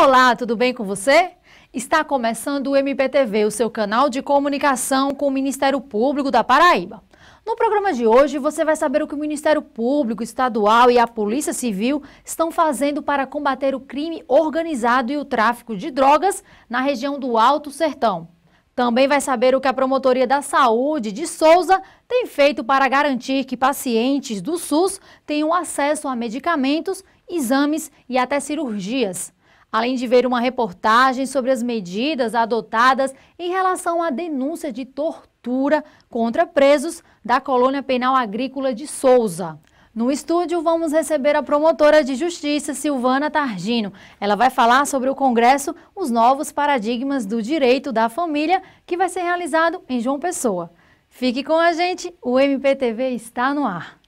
Olá, tudo bem com você? Está começando o MPTV, o seu canal de comunicação com o Ministério Público da Paraíba. No programa de hoje, você vai saber o que o Ministério Público Estadual e a Polícia Civil estão fazendo para combater o crime organizado e o tráfico de drogas na região do Alto Sertão. Também vai saber o que a Promotoria da Saúde de Souza tem feito para garantir que pacientes do SUS tenham acesso a medicamentos, exames e até cirurgias. Além de ver uma reportagem sobre as medidas adotadas em relação à denúncia de tortura contra presos da Colônia Penal Agrícola de Souza. No estúdio, vamos receber a promotora de Justiça, Silvana Targino. Ela vai falar sobre o Congresso Os Novos Paradigmas do Direito da Família, que vai ser realizado em João Pessoa. Fique com a gente, o MPTV está no ar.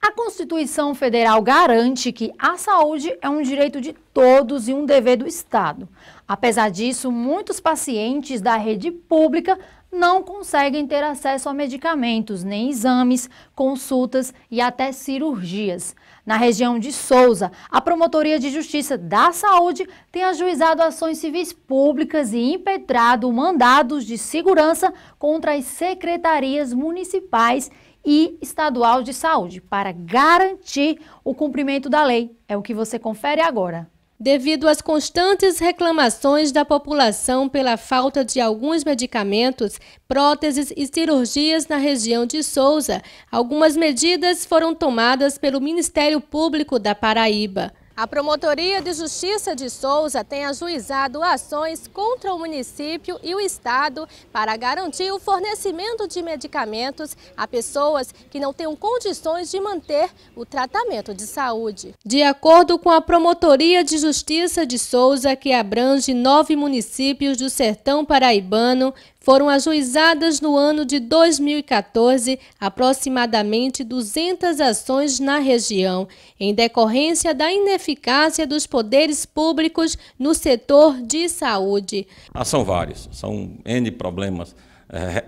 A Constituição Federal garante que a saúde é um direito de todos e um dever do Estado. Apesar disso, muitos pacientes da rede pública não conseguem ter acesso a medicamentos, nem exames, consultas e até cirurgias. Na região de Souza, a Promotoria de Justiça da Saúde tem ajuizado ações civis públicas e impetrado mandados de segurança contra as secretarias municipais e estadual de saúde para garantir o cumprimento da lei. É o que você confere agora. Devido às constantes reclamações da população pela falta de alguns medicamentos, próteses e cirurgias na região de Souza, algumas medidas foram tomadas pelo Ministério Público da Paraíba. A Promotoria de Justiça de Souza tem ajuizado ações contra o município e o Estado para garantir o fornecimento de medicamentos a pessoas que não tenham condições de manter o tratamento de saúde. De acordo com a Promotoria de Justiça de Souza, que abrange 9 municípios do sertão paraibano, foram ajuizadas no ano de 2014 aproximadamente 200 ações na região, em decorrência da ineficácia dos poderes públicos no setor de saúde. São vários, são N problemas.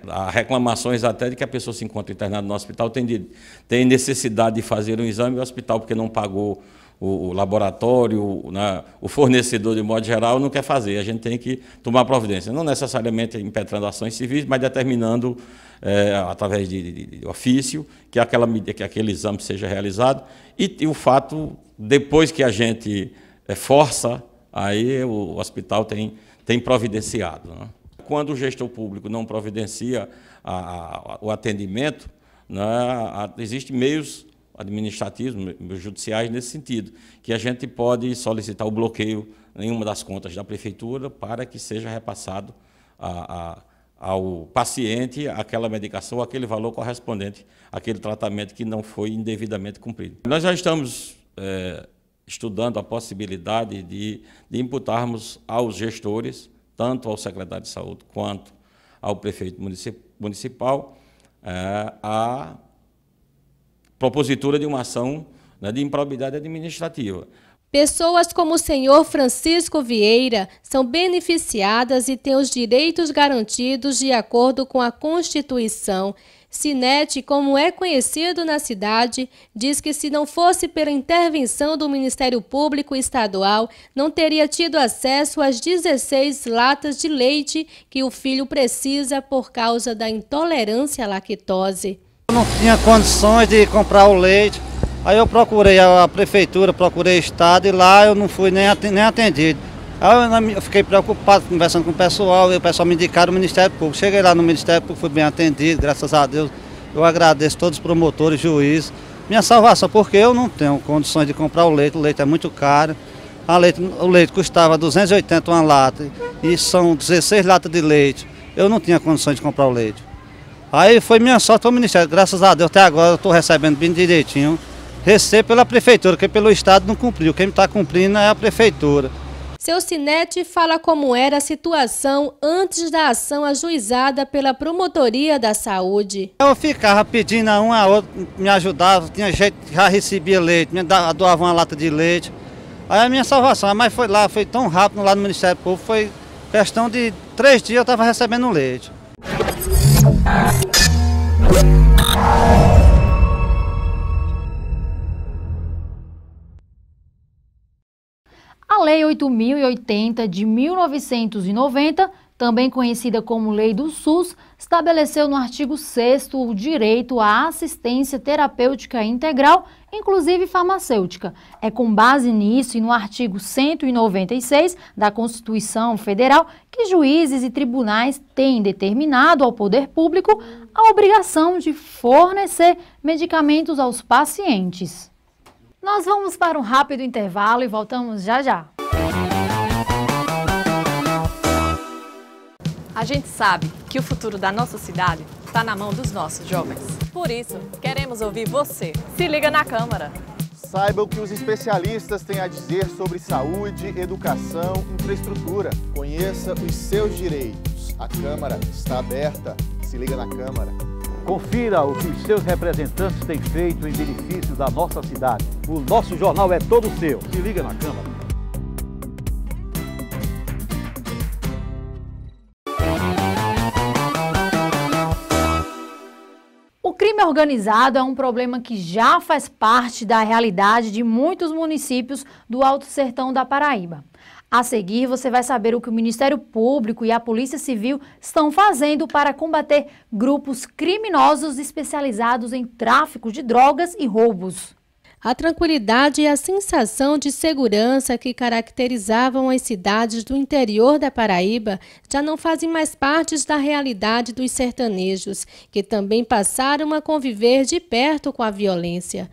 Há reclamações até de que a pessoa se encontra internada no hospital, tem necessidade de fazer um exame e o hospital, porque não pagou o laboratório, o fornecedor, de modo geral, não quer fazer. A gente tem que tomar providência, não necessariamente impetrando ações civis, mas determinando, através de ofício, que aquele exame seja realizado. E o fato, depois que a gente força, aí o hospital tem providenciado, né? Quando o gestor público não providencia o atendimento, né, existem meios administrativos, judiciais nesse sentido, que a gente pode solicitar o bloqueio em uma das contas da prefeitura para que seja repassado ao paciente aquela medicação, aquele valor correspondente àquele tratamento que não foi indevidamente cumprido. Nós já estamos estudando a possibilidade de imputarmos aos gestores, tanto ao secretário de saúde quanto ao prefeito municipal, a propositura de uma ação, né, de improbidade administrativa. Pessoas como o senhor Francisco Vieira são beneficiadas e têm os direitos garantidos de acordo com a Constituição. Sinete, como é conhecido na cidade, diz que se não fosse pela intervenção do Ministério Público Estadual, não teria tido acesso às 16 latas de leite que o filho precisa por causa da intolerância à lactose. Eu não tinha condições de comprar o leite, aí eu procurei a prefeitura, procurei o estado e lá eu não fui nem atendido. Aí eu fiquei preocupado conversando com o pessoal, e o pessoal me indicaram o Ministério Público. Cheguei lá no Ministério Público, fui bem atendido, graças a Deus. Eu agradeço todos os promotores, juízes. Minha salvação, porque eu não tenho condições de comprar o leite é muito caro. O leite custava 280 uma lata e são 16 latas de leite. Eu não tinha condições de comprar o leite. Aí foi minha sorte para o Ministério, graças a Deus, até agora eu estou recebendo bem direitinho. Recebo pela prefeitura, porque pelo Estado não cumpriu, quem está cumprindo é a prefeitura. Seu Sinete fala como era a situação antes da ação ajuizada pela Promotoria da Saúde. Eu ficava pedindo a outra, me ajudava, tinha gente que já recebia leite, me doava uma lata de leite. Aí a minha salvação, mas foi lá, foi tão rápido lá no Ministério Público, foi questão de 3 dias eu estava recebendo o leite. A Lei 8.080 de 1990, também conhecida como Lei do SUS, estabeleceu no artigo 6º o direito à assistência terapêutica integral, inclusive farmacêutica. É com base nisso e no artigo 196 da Constituição Federal que juízes e tribunais têm determinado ao poder público a obrigação de fornecer medicamentos aos pacientes. Nós vamos para um rápido intervalo e voltamos já já. A gente sabe que o futuro da nossa cidade está na mão dos nossos jovens. Por isso, queremos ouvir você. Se liga na Câmara. Saiba o que os especialistas têm a dizer sobre saúde, educação, infraestrutura. Conheça os seus direitos. A Câmara está aberta. Se liga na Câmara. Confira o que os seus representantes têm feito em benefício da nossa cidade. O nosso jornal é todo seu. Se liga na Câmara. O crime organizado é um problema que já faz parte da realidade de muitos municípios do Alto Sertão da Paraíba. A seguir, você vai saber o que o Ministério Público e a Polícia Civil estão fazendo para combater grupos criminosos especializados em tráfico de drogas e roubos. A tranquilidade e a sensação de segurança que caracterizavam as cidades do interior da Paraíba já não fazem mais parte da realidade dos sertanejos, que também passaram a conviver de perto com a violência.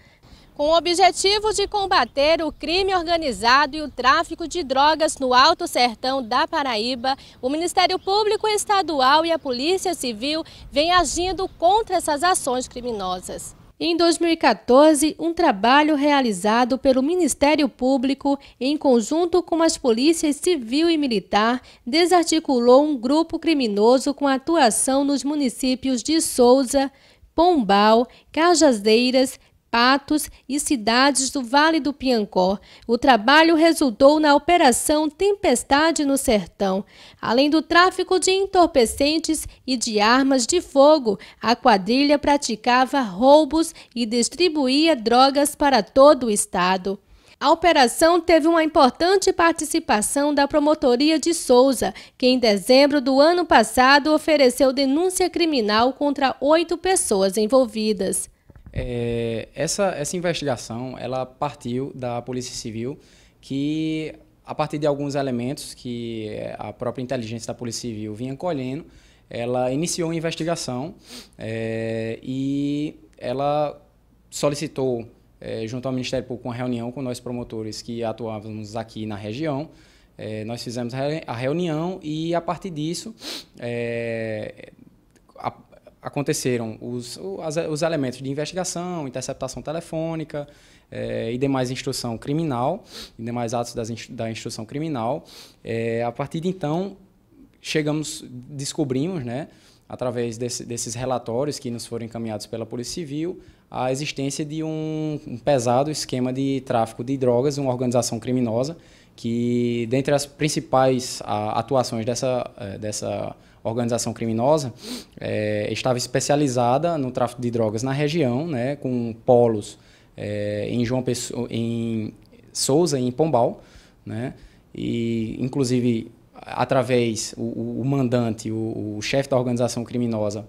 Com o objetivo de combater o crime organizado e o tráfico de drogas no Alto Sertão da Paraíba, o Ministério Público Estadual e a Polícia Civil vêm agindo contra essas ações criminosas. Em 2014, um trabalho realizado pelo Ministério Público, em conjunto com as polícias civil e militar, desarticulou um grupo criminoso com atuação nos municípios de Souza, Pombal, Cajazeiras, Patos e cidades do Vale do Piancó. O trabalho resultou na Operação Tempestade no Sertão. Além do tráfico de entorpecentes e de armas de fogo, a quadrilha praticava roubos e distribuía drogas para todo o estado. A operação teve uma importante participação da Promotoria de Souza, que em dezembro do ano passado ofereceu denúncia criminal contra 8 pessoas envolvidas. Essa investigação ela partiu da Polícia Civil, que a partir de alguns elementos que a própria inteligência da Polícia Civil vinha colhendo, ela iniciou uma investigação e ela solicitou, junto ao Ministério Público, uma reunião com nós promotores que atuávamos aqui na região. Nós fizemos a reunião e, a partir disso, aconteceram os elementos de investigação, interceptação telefônica e demais instrução criminal, e demais atos da instrução criminal. A partir de então, descobrimos, né, através desses relatórios que nos foram encaminhados pela Polícia Civil, a existência de um pesado esquema de tráfico de drogas, uma organização criminosa, que, dentre as principais atuações dessa organização criminosa, estava especializada no tráfico de drogas na região, né, com polos em Souza e em Pombal, né, e inclusive através o mandante, o chefe da organização criminosa,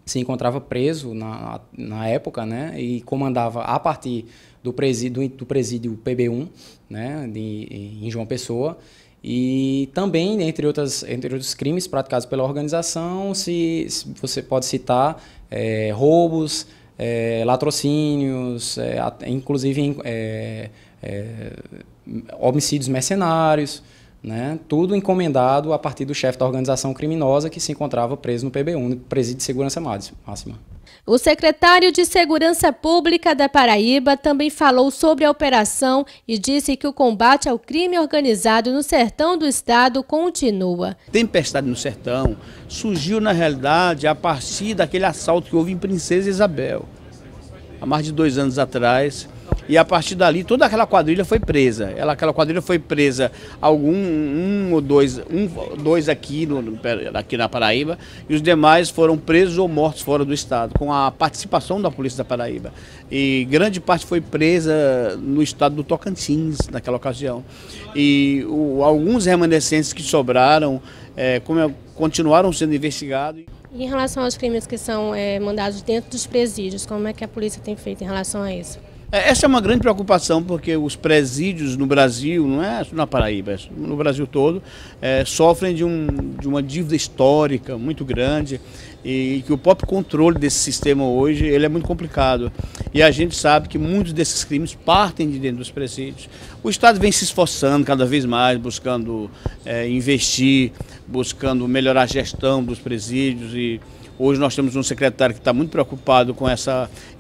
se encontrava preso na época, né, e comandava a partir do presídio PB1, né, em João Pessoa. E também, entre outros crimes praticados pela organização, se você pode citar roubos, latrocínios, inclusive homicídios mercenários, né? Tudo encomendado a partir do chefe da organização criminosa que se encontrava preso no PB1, no Presídio de Segurança Máxima. O secretário de Segurança Pública da Paraíba também falou sobre a operação e disse que o combate ao crime organizado no sertão do estado continua. Tempestade no Sertão surgiu, na realidade, a partir daquele assalto que houve em Princesa Isabel. Há mais de 2 anos atrás, E a partir dali, toda aquela quadrilha foi presa. Aquela quadrilha foi presa, um ou dois aqui na Paraíba, e os demais foram presos ou mortos fora do estado, com a participação da Polícia da Paraíba. E grande parte foi presa no estado do Tocantins, naquela ocasião. E alguns remanescentes que sobraram continuaram sendo investigados. E em relação aos crimes que são mandados dentro dos presídios, como é que a polícia tem feito em relação a isso? Essa é uma grande preocupação, porque os presídios no Brasil, não é só na Paraíba, no Brasil todo, sofrem de uma dívida histórica muito grande, e que o próprio controle desse sistema hoje ele é muito complicado. E a gente sabe que muitos desses crimes partem de dentro dos presídios. O Estado vem se esforçando cada vez mais, buscando investir, buscando melhorar a gestão dos presídios, e hoje nós temos um secretário que está muito preocupado com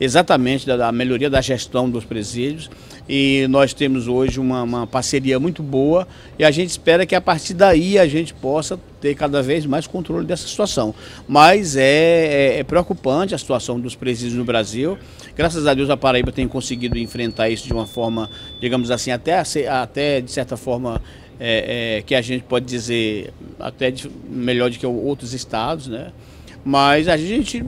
exatamente da melhoria da gestão dos presídios, e nós temos hoje uma parceria muito boa, e a gente espera que a partir daí a gente possa ter cada vez mais controle dessa situação. Mas é preocupante a situação dos presídios no Brasil. Graças a Deus a Paraíba tem conseguido enfrentar isso de uma forma, digamos assim, até de certa forma, que a gente pode dizer até melhor do que outros estados, né? Mas a gente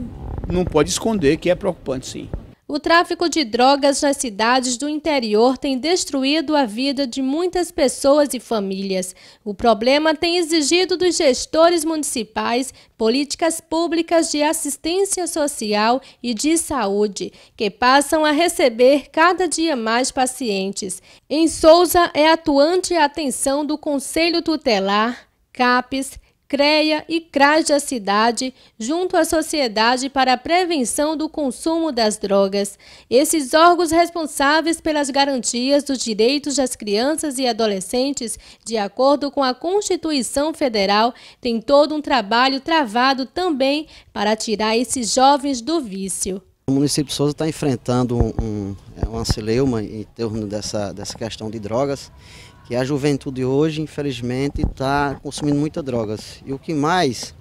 não pode esconder que é preocupante, sim. O tráfico de drogas nas cidades do interior tem destruído a vida de muitas pessoas e famílias. O problema tem exigido dos gestores municipais políticas públicas de assistência social e de saúde, que passam a receber cada dia mais pacientes. Em Souza é atuante a atenção do Conselho Tutelar, CAPES, CREA e CRAS da cidade, junto à Sociedade para a Prevenção do Consumo das Drogas. Esses órgãos responsáveis pelas garantias dos direitos das crianças e adolescentes, de acordo com a Constituição Federal, têm todo um trabalho travado também para tirar esses jovens do vício. O município de Souza está enfrentando uma celeuma em torno dessa questão de drogas, que a juventude hoje, infelizmente, está consumindo muitas drogas. E o que mais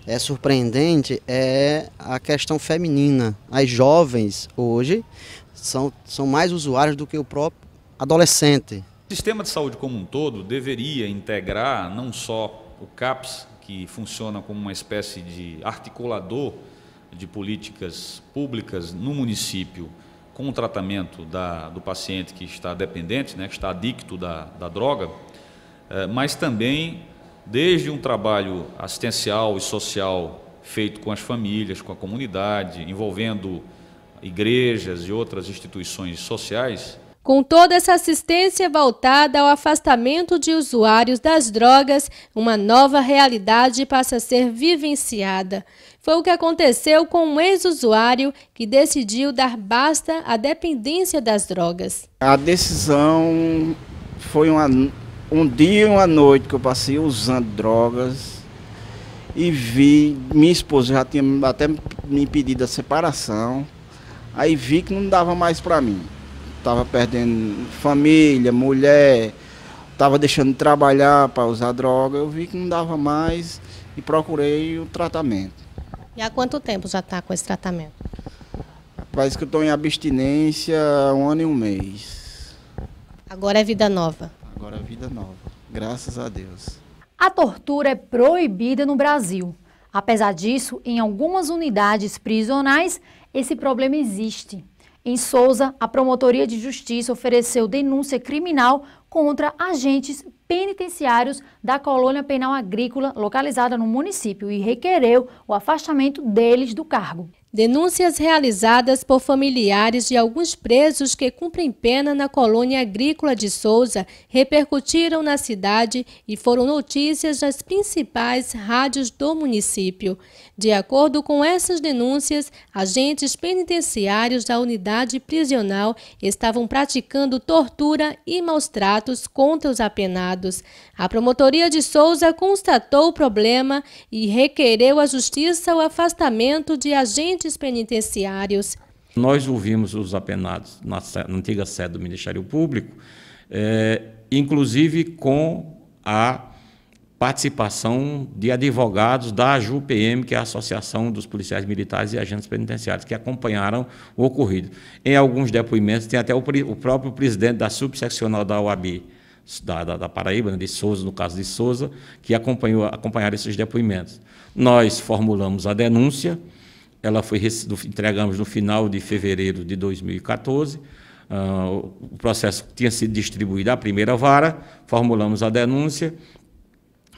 é surpreendente é a questão feminina. As jovens hoje são mais usuárias do que o próprio adolescente. O sistema de saúde como um todo deveria integrar não só o CAPES, que funciona como uma espécie de articulador de políticas públicas no município, com o tratamento do paciente que está dependente, né, que está adicto da droga, mas também desde um trabalho assistencial e social feito com as famílias, com a comunidade, envolvendo igrejas e outras instituições sociais. Com toda essa assistência voltada ao afastamento de usuários das drogas, uma nova realidade passa a ser vivenciada. Foi o que aconteceu com um ex-usuário que decidiu dar basta à dependência das drogas. A decisão foi um dia e uma noite que eu passei usando drogas e vi, minha esposa já tinha até me pedido a separação, aí vi que não dava mais para mim. Estava perdendo família, mulher, estava deixando de trabalhar para usar droga, eu vi que não dava mais e procurei o tratamento. E há quanto tempo já está com esse tratamento? Parece que eu estou em abstinência há 1 ano e 1 mês. Agora é vida nova. Agora é vida nova, graças a Deus. A tortura é proibida no Brasil. Apesar disso, em algumas unidades prisionais, esse problema existe. Em Souza, a Promotoria de Justiça ofereceu denúncia criminal contra agentes penitenciários da colônia penal agrícola localizada no município e requereu o afastamento deles do cargo. Denúncias realizadas por familiares de alguns presos que cumprem pena na colônia agrícola de Souza repercutiram na cidade e foram notícias nas principais rádios do município. De acordo com essas denúncias, agentes penitenciários da unidade prisional estavam praticando tortura e maus-tratos contra os apenados. A Promotoria de Souza constatou o problema e requereu à Justiça o afastamento de agentes penitenciários. Nós ouvimos os apenados na antiga sede do Ministério Público, inclusive com a participação de advogados da AJU-PM, que é a Associação dos Policiais Militares e Agentes Penitenciários, que acompanharam o ocorrido. Em alguns depoimentos, tem até o próprio presidente da subseccional da OAB, da Paraíba, né, de Souza, no caso de Souza, que acompanharam esses depoimentos. Nós formulamos a denúncia, ela foi entregamos no final de fevereiro de 2014, o processo tinha sido distribuído à primeira vara, formulamos a denúncia,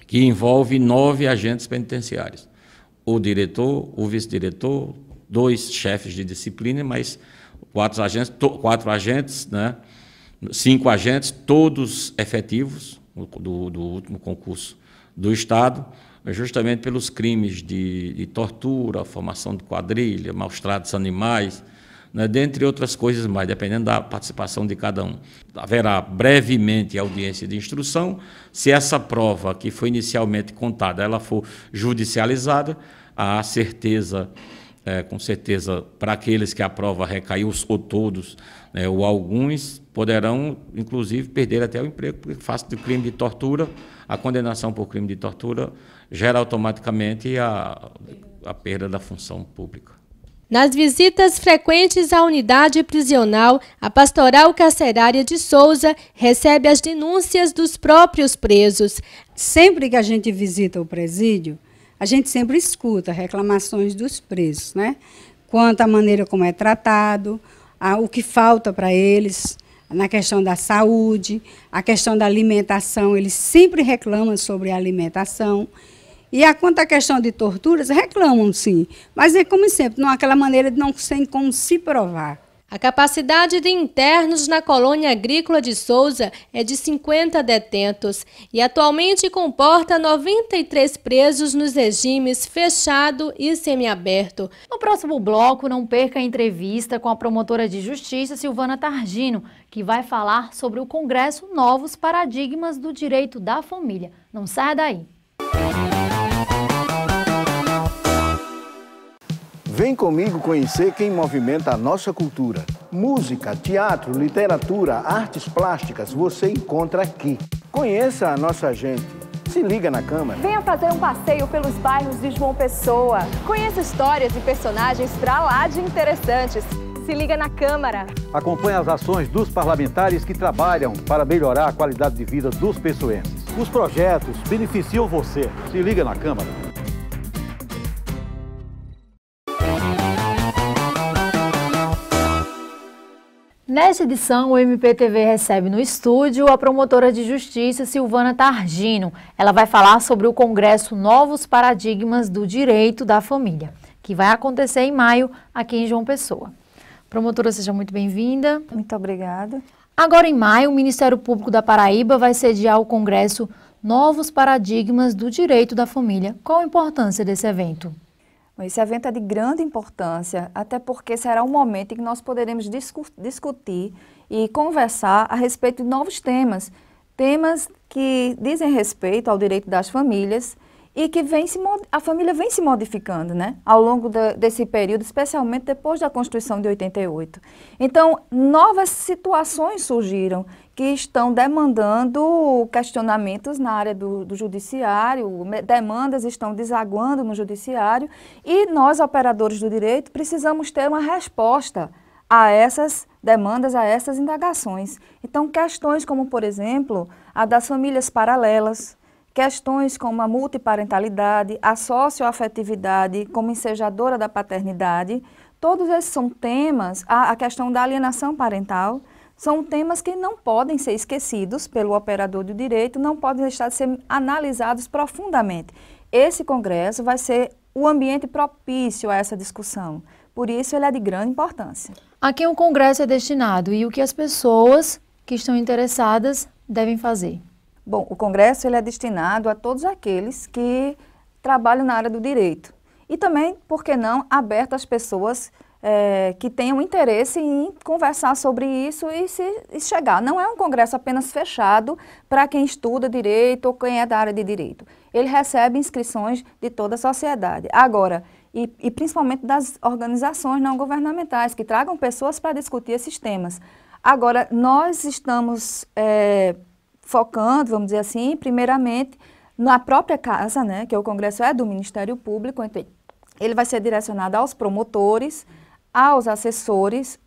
que envolve 9 agentes penitenciários. O diretor, o vice-diretor, 2 chefes de disciplina, mas 4 agentes, né? 5 agentes, todos efetivos do último concurso do Estado, justamente pelos crimes de tortura, formação de quadrilha, maus-tratos animais, né, dentre outras coisas mais, dependendo da participação de cada um. Haverá brevemente audiência de instrução. Se essa prova que foi inicialmente contada ela for judicializada, há certeza, com certeza, para aqueles que a prova recaiu, ou todos, né, ou alguns, poderão, inclusive, perder até o emprego, porque face do crime de tortura, a condenação por crime de tortura gera automaticamente a perda da função pública. Nas visitas frequentes à unidade prisional, a Pastoral Carcerária de Souza recebe as denúncias dos próprios presos. Sempre que a gente visita o presídio, a gente sempre escuta reclamações dos presos, né? Quanto à maneira como é tratado, o que falta para eles, na questão da saúde, a questão da alimentação, eles sempre reclamam sobre a alimentação. E quanto à questão de torturas, reclamam sim, mas é como sempre, não aquela maneira de não sem como se provar. A capacidade de internos na colônia agrícola de Souza é de 50 detentos e atualmente comporta 93 presos nos regimes fechado e semiaberto. No próximo bloco, não perca a entrevista com a promotora de justiça Silvana Targino, que vai falar sobre o Congresso Novos Paradigmas do Direito da Família. Não saia daí. Vem comigo conhecer quem movimenta a nossa cultura. Música, teatro, literatura, artes plásticas, você encontra aqui. Conheça a nossa gente. Se liga na Câmara. Venha fazer um passeio pelos bairros de João Pessoa. Conheça histórias e personagens pra lá de interessantes. Se liga na Câmara. Acompanhe as ações dos parlamentares que trabalham para melhorar a qualidade de vida dos pessoenses. Os projetos beneficiam você. Se liga na Câmara. Nesta edição, o MPTV recebe no estúdio a promotora de justiça Silvana Targino. Ela vai falar sobre o Congresso Novos Paradigmas do Direito da Família, que vai acontecer em maio aqui em João Pessoa. Promotora, seja muito bem-vinda. Muito obrigada. Agora, em maio, o Ministério Público da Paraíba vai sediar o Congresso Novos Paradigmas do Direito da Família. Qual a importância desse evento? Esse evento é de grande importância, até porque será um momento em que nós poderemos discutir e conversar a respeito de novos temas. Temas que dizem respeito ao direito das famílias e que a família vem se modificando, né, ao longo desse período, especialmente depois da Constituição de 88. Então, novas situações surgiram que estão demandando questionamentos na área do judiciário, demandas estão desaguando no judiciário e nós, operadores do direito, precisamos ter uma resposta a essas demandas, a essas indagações. Então, questões como, por exemplo, a das famílias paralelas, questões como a multiparentalidade, a socioafetividade como ensejadora da paternidade, todos esses são temas, a questão da alienação parental, são temas que não podem ser esquecidos pelo operador do direito, não podem deixar de ser analisados profundamente. Esse congresso vai ser o ambiente propício a essa discussão, por isso ele é de grande importância. A quem o congresso é destinado e o que as pessoas que estão interessadas devem fazer? Bom, o congresso ele é destinado a todos aqueles que trabalham na área do direito e também, por que não, aberto às pessoas que tenham interesse em conversar sobre isso e chegar. Não é um congresso apenas fechado para quem estuda direito ou quem é da área de direito. Ele recebe inscrições de toda a sociedade. Agora, e principalmente das organizações não governamentais, que tragam pessoas para discutir esses temas. Agora, nós estamos focando, vamos dizer assim, primeiramente, Na própria casa, né, que o Congresso é do Ministério Público, então, ele vai ser direcionado aos promotores, aos assessores,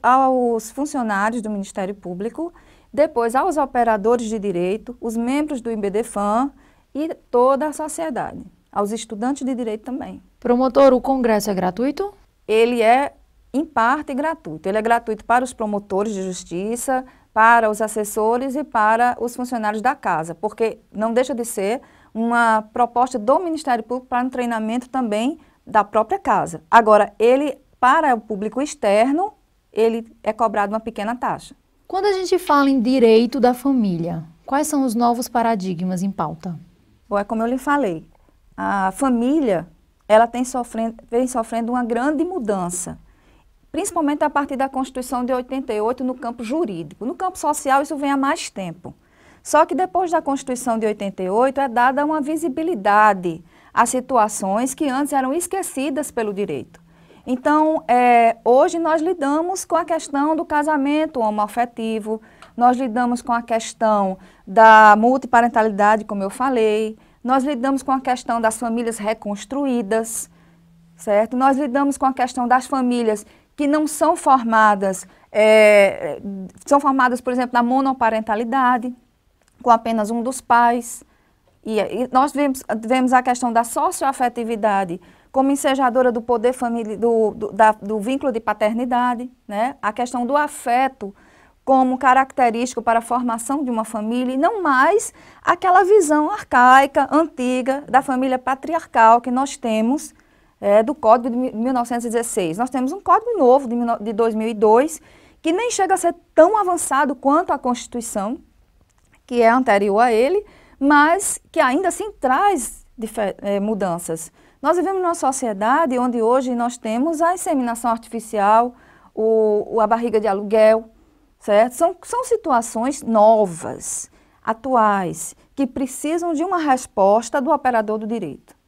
aos funcionários do Ministério Público, depois aos operadores de direito, os membros do IBDFAM e toda a sociedade, aos estudantes de direito também. Promotor, o Congresso é gratuito? Ele é, em parte, gratuito. Ele é gratuito para os promotores de justiça, para os assessores e para os funcionários da casa, porque não deixa de ser uma proposta do Ministério Público para um treinamento também da própria casa. Agora, ele, para o público externo, ele é cobrado uma pequena taxa. Quando a gente fala em direito da família, quais são os novos paradigmas em pauta? Bom, é como eu lhe falei, a família ela vem sofrendo uma grande mudança, principalmente a partir da Constituição de 88 no campo jurídico. No campo social isso vem há mais tempo. Só que depois da Constituição de 88 é dada uma visibilidade a situações que antes eram esquecidas pelo direito. Então, hoje nós lidamos com a questão do casamento homoafetivo, nós lidamos com a questão da multiparentalidade, como eu falei, nós lidamos com a questão das famílias reconstruídas, certo? Nós lidamos com a questão das famílias que não são formadas, por exemplo, na monoparentalidade, com apenas um dos pais. E nós vemos a questão da socioafetividade como ensejadora do poder do vínculo de paternidade, né? A questão do afeto como característico para a formação de uma família e não mais aquela visão arcaica, antiga, da família patriarcal que nós temos do Código de 1916. Nós temos um Código novo de 2002 que nem chega a ser tão avançado quanto a Constituição, que é anterior a ele, mas que ainda assim traz mudanças. Nós vivemos numa sociedade onde hoje nós temos a inseminação artificial, a barriga de aluguel, certo? São situações novas, atuais, que precisam de uma resposta do operador do direito.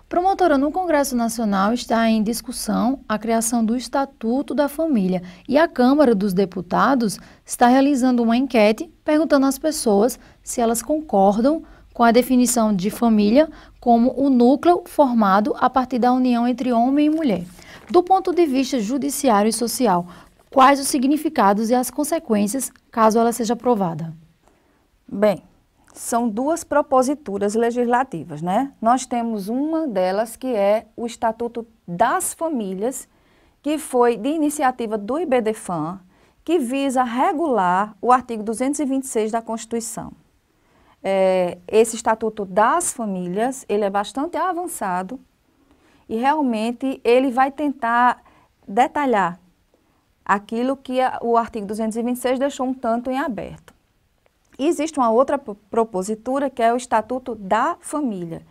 Promotora, no Congresso Nacional está em discussão a criação do Estatuto da Família e a Câmara dos Deputados está realizando uma enquete perguntando às pessoas se elas concordam com a definição de família como o núcleo formado a partir da união entre homem e mulher. Do ponto de vista judiciário e social, quais os significados e as consequências caso ela seja aprovada? Bem, são duas proposituras legislativas, né? Nós temos uma delas que é o Estatuto das Famílias, que foi de iniciativa do IBDFAM, que visa regular o artigo 226 da Constituição. Esse Estatuto das Famílias, ele é bastante avançado e realmente ele vai tentar detalhar aquilo que o artigo 226 deixou um tanto em aberto. E existe uma outra propositura que é o Estatuto da Família,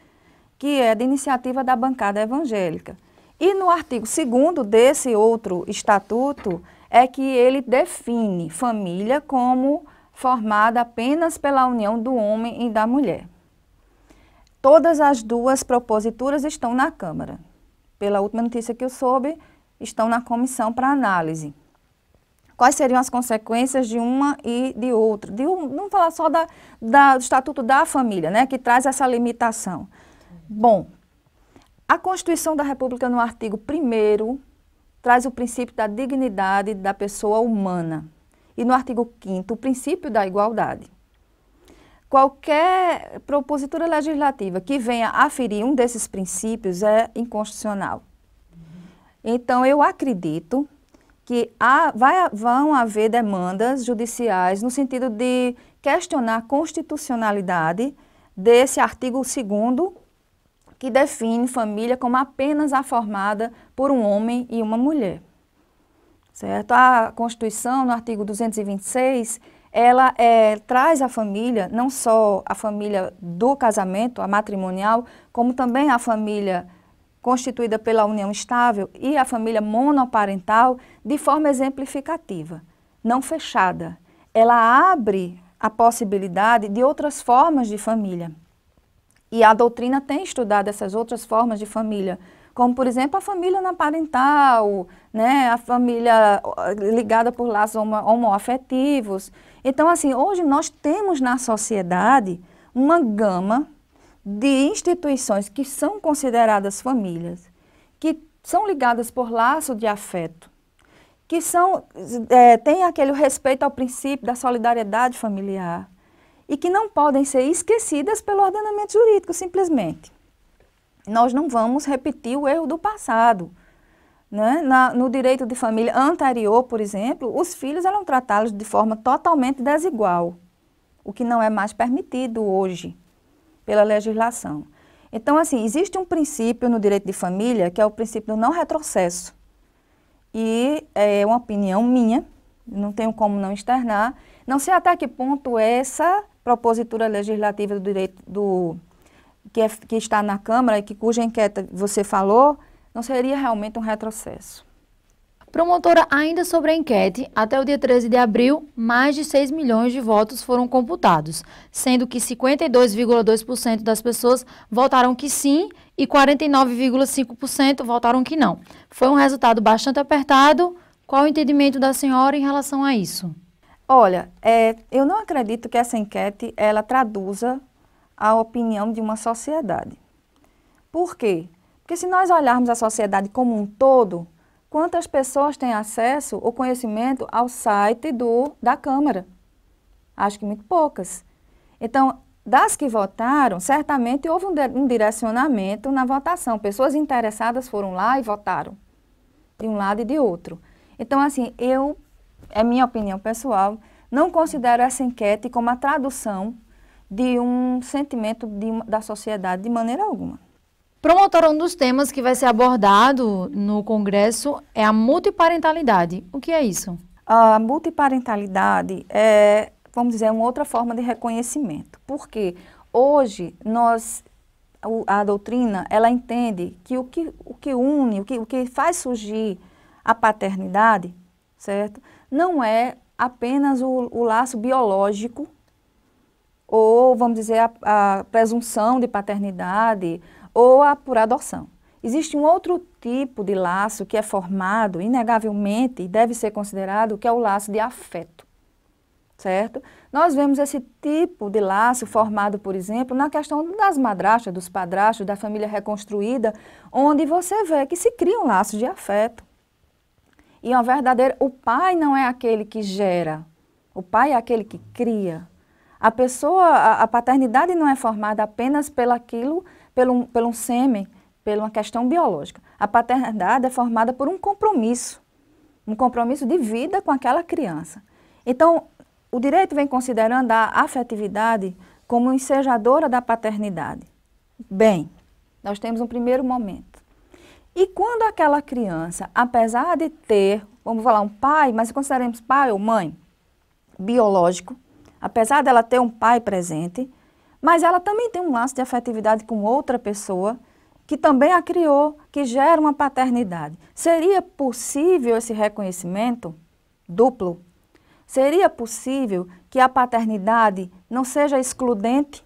que é de iniciativa da bancada evangélica. E no artigo 2º desse outro estatuto é que ele define família como formada apenas pela união do homem e da mulher. Todas as duas proposituras estão na Câmara. Pela última notícia que eu soube, estão na comissão para análise. Quais seriam as consequências de uma e de outra? Vamos falar só do Estatuto da Família, né, que traz essa limitação. Bom, a Constituição da República, no artigo 1º, traz o princípio da dignidade da pessoa humana. E no artigo 5º, o princípio da igualdade. Qualquer propositura legislativa que venha aferir um desses princípios é inconstitucional. Então, eu acredito que vão haver demandas judiciais no sentido de questionar a constitucionalidade desse artigo 2º, que define família como apenas a formada por um homem e uma mulher. Certo? A Constituição, no artigo 226, ela traz a família, não só a família do casamento, a matrimonial, como também a família constituída pela união estável e a família monoparental de forma exemplificativa, não fechada. Ela abre a possibilidade de outras formas de família. E a doutrina tem estudado essas outras formas de família, como, por exemplo, a família anaparental, né, a família ligada por laços homoafetivos. Então, assim, hoje nós temos na sociedade uma gama de instituições que são consideradas famílias, que são ligadas por laço de afeto, que têm aquele respeito ao princípio da solidariedade familiar e que não podem ser esquecidas pelo ordenamento jurídico, simplesmente. Nós não vamos repetir o erro do passado. Né? No direito de família anterior, por exemplo, os filhos eram tratados de forma totalmente desigual, o que não é mais permitido hoje pela legislação. Então, assim, existe um princípio no direito de família que é o princípio do não retrocesso. E é uma opinião minha, não tenho como não externar. Não sei até que ponto essa propositura legislativa do direito que está na Câmara e cuja enquete você falou, não seria realmente um retrocesso. Promotora, ainda sobre a enquete, até o dia 13 de abril, mais de 6 milhões de votos foram computados, sendo que 52,2% das pessoas votaram que sim e 49,5% votaram que não. Foi um resultado bastante apertado. Qual o entendimento da senhora em relação a isso? Olha, eu não acredito que essa enquete ela traduza a opinião de uma sociedade. Por quê? Porque se nós olharmos a sociedade como um todo, quantas pessoas têm acesso ou conhecimento ao site da Câmara? Acho que muito poucas. Então, das que votaram, certamente houve um direcionamento na votação. Pessoas interessadas foram lá e votaram, de um lado e de outro. Então, assim, é minha opinião pessoal, não considero essa enquete como a tradução de um sentimento da sociedade de maneira alguma. Promotora, um dos temas que vai ser abordado no Congresso é a multiparentalidade. O que é isso? A multiparentalidade é, vamos dizer, uma outra forma de reconhecimento. Porque hoje a doutrina, ela entende que o que une, o que faz surgir a paternidade, certo? Não é apenas o laço biológico ou, vamos dizer, a presunção de paternidade ou por adoção. Existe um outro tipo de laço que é formado, inegavelmente, e deve ser considerado, que é o laço de afeto, certo? Nós vemos esse tipo de laço formado, por exemplo, na questão das madrastas, dos padrastos, da família reconstruída, onde você vê que se cria um laço de afeto. E o pai não é aquele que gera, o pai é aquele que cria. A paternidade não é formada apenas pelo um sêmen, pela uma questão biológica. A paternidade é formada por um compromisso de vida com aquela criança. Então, o direito vem considerando a afetividade como ensejadora da paternidade. Bem, nós temos um primeiro momento. E quando aquela criança, apesar de ter, vamos falar, um pai, mas consideremos pai ou mãe biológico, apesar dela ter um pai presente, mas ela também tem um laço de afetividade com outra pessoa que também a criou, que gera uma paternidade. Seria possível esse reconhecimento duplo? Seria possível que a paternidade não seja excludente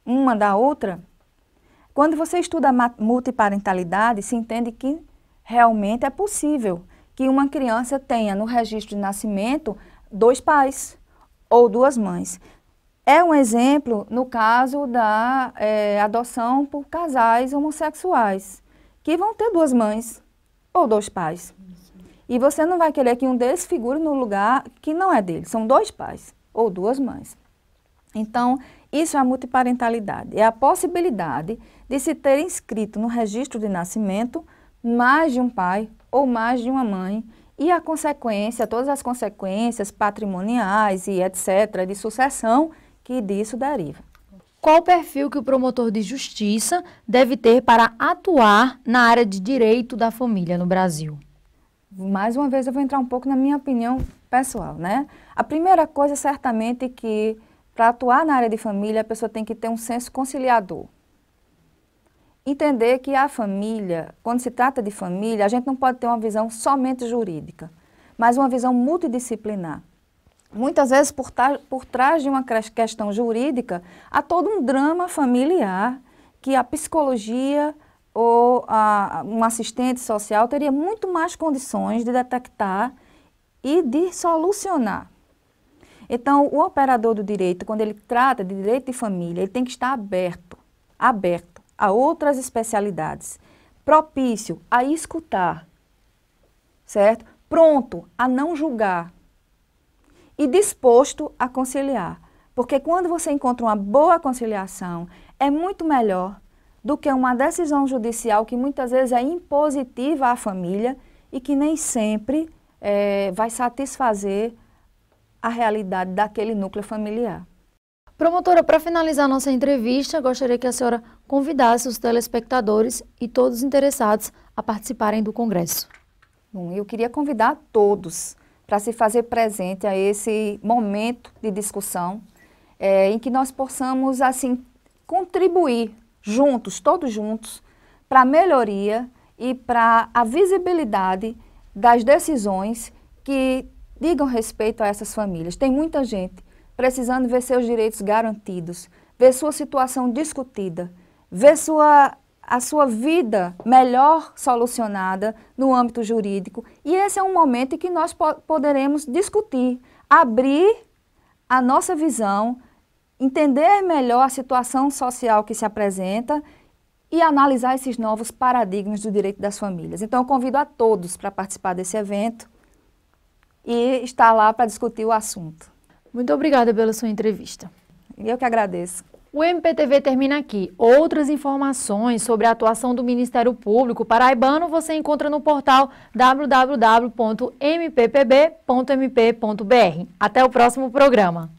uma da outra? Quando você estuda a multiparentalidade, se entende que realmente é possível que uma criança tenha no registro de nascimento 2 pais ou 2 mães. É um exemplo no caso da adoção por casais homossexuais, que vão ter 2 mães ou 2 pais. E você não vai querer que um deles figure no lugar que não é dele. São 2 pais ou 2 mães. Então, isso é a multiparentalidade. É a possibilidade de se ter inscrito no registro de nascimento mais de um pai ou mais de uma mãe e a consequência, todas as consequências patrimoniais e etc. de sucessão que disso deriva. Qual o perfil que o promotor de justiça deve ter para atuar na área de direito da família no Brasil? Mais uma vez eu vou entrar um pouco na minha opinião pessoal, né? A primeira coisa certamente que para atuar na área de família a pessoa tem que ter um senso conciliador. Entender que a família, quando se trata de família, a gente não pode ter uma visão somente jurídica, mas uma visão multidisciplinar. Muitas vezes, por trás de uma questão jurídica, há todo um drama familiar que a psicologia ou um assistente social teria muito mais condições de detectar e de solucionar. Então, o operador do direito, quando ele trata de direito de família, ele tem que estar aberto a outras especialidades, propício a escutar, certo? Pronto a não julgar e disposto a conciliar. Porque quando você encontra uma boa conciliação, é muito melhor do que uma decisão judicial que muitas vezes é impositiva à família e que nem sempre vai satisfazer a realidade daquele núcleo familiar. Promotora, para finalizar nossa entrevista, gostaria que a senhora convidasse os telespectadores e todos os interessados a participarem do Congresso. Bom, eu queria convidar todos para se fazer presente a esse momento de discussão, em que nós possamos, assim, contribuir juntos, todos juntos, para a melhoria e para a visibilidade das decisões que digam respeito a essas famílias. Tem muita gente precisando ver seus direitos garantidos, ver sua situação discutida, ver a sua vida melhor solucionada no âmbito jurídico. E esse é um momento em que nós poderemos discutir, abrir a nossa visão, entender melhor a situação social que se apresenta e analisar esses novos paradigmas do direito das famílias. Então, eu convido a todos para participar desse evento e estar lá para discutir o assunto. Muito obrigada pela sua entrevista. Eu que agradeço. O MPTV termina aqui. Outras informações sobre a atuação do Ministério Público paraibano você encontra no portal www.mppb.mp.br. Até o próximo programa.